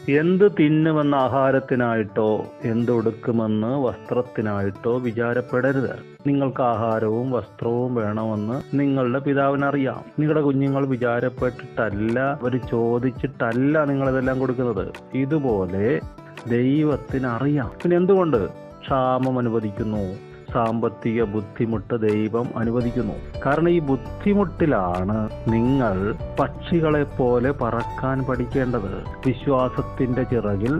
എന്ത് തിന്നുമെന്ന് ആഹാരത്തിനായിട്ടോ എന്തൊടുക്കുമെന്ന് വസ്ത്രത്തിനായിട്ടോ വിചാരപ്പെടരുത്. നിങ്ങൾക്ക് ആഹാരവും വസ്ത്രവും വേണമെന്ന് നിങ്ങളുടെ പിതാവിനറിയാം. നിങ്ങളുടെ കുഞ്ഞുങ്ങൾ വിചാരപ്പെട്ടിട്ടല്ല, അവർ ചോദിച്ചിട്ടല്ല നിങ്ങളിതെല്ലാം കൊടുക്കുന്നത്. ഇതുപോലെ ദൈവത്തിനറിയാം. പിന്നെ എന്തുകൊണ്ട് ക്ഷാമം അനുവദിക്കുന്നു? സാമ്പത്തിക ബുദ്ധിമുട്ട് ദൈവം അനുവദിക്കുന്നു. കാരണം ഈ ബുദ്ധിമുട്ടിലാണ് നിങ്ങൾ പക്ഷികളെ പോലെ പറക്കാൻ പഠിക്കേണ്ടത്. വിശ്വാസത്തിന്റെ ചിറകിൽ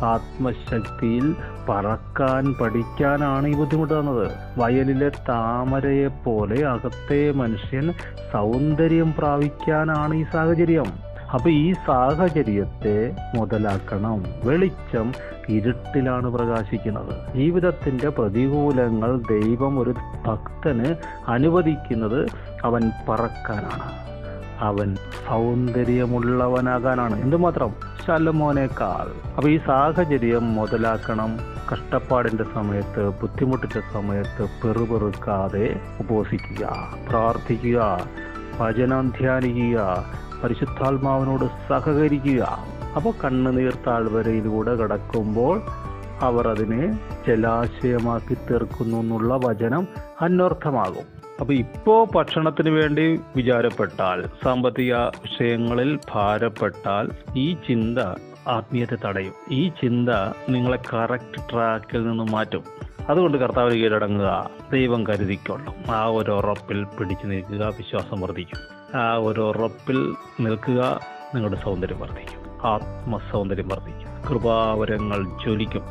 ആത്മശക്തിയിൽ പറക്കാൻ പഠിക്കാനാണ് ഈ ബുദ്ധിമുട്ട് തന്നത്. വയലിലെ താമരയെ പോലെ അകത്തെ മനുഷ്യൻ സൗന്ദര്യം പ്രാപിക്കാനാണ് ഈ സാഹചര്യം. അപ്പൊ ഈ സാഹചര്യത്തെ മുതലാക്കണം. വെളിച്ചം ഇരുട്ടിലാണ് പ്രകാശിക്കുന്നത്. ജീവിതത്തിന്റെ പ്രതികൂലങ്ങൾ ദൈവം ഒരു ഭക്തന് അനുവദിക്കുന്നത് അവൻ പറക്കാനാണ്, അവൻ സൗന്ദര്യമുള്ളവനാകാനാണ്. എന്തുമാത്രം? ശലോമോനേക്കാൾ. അപ്പൊ ഈ സാഹചര്യം മുതലാക്കണം. കഷ്ടപ്പാടിന്റെ സമയത്ത്, ബുദ്ധിമുട്ടിന്റെ സമയത്ത് പെറുപെറുക്കാതെ ഉപവസിക്കുക, പ്രാർത്ഥിക്കുക, വചനം ധ്യാനിക്കുക, പരിശുദ്ധാത്മാവിനോട് സഹകരിക്കുക. അപ്പോൾ കണ്ണുനീർ താഴ്വരയിലൂടെ കടക്കുമ്പോൾ അവർ അതിനെ ജലാശയമാക്കി തീർക്കുന്നു എന്നുള്ള വചനം അന്വർത്ഥമാകും. അപ്പൊ ഇപ്പോ ഭക്ഷണത്തിന് വേണ്ടി വിചാരപ്പെട്ടാൽ, സാമ്പത്തിക വിഷയങ്ങളിൽ ഭാരപ്പെട്ടാൽ ഈ ചിന്ത ആത്മീയത്തെ തടയും. ഈ ചിന്ത നിങ്ങളെ കറക്റ്റ് ട്രാക്കിൽ നിന്ന് മാറ്റും. അതുകൊണ്ട് കർത്താവിന് കീഴടങ്ങുക, ദൈവം കരുതിക്കൊള്ളും. ആ ഒരു ഉറപ്പിൽ പിടിച്ചു നിൽക്കുക, വിശ്വാസം വർദ്ധിക്കും. ആ ഒരു ഉറപ്പിൽ നിൽക്കുക, നിങ്ങളുടെ സൗന്ദര്യം വർദ്ധിക്കും, ആത്മസൗന്ദര്യം വർദ്ധിക്കും, കൃപാവരങ്ങൾ ജ്വലിക്കും.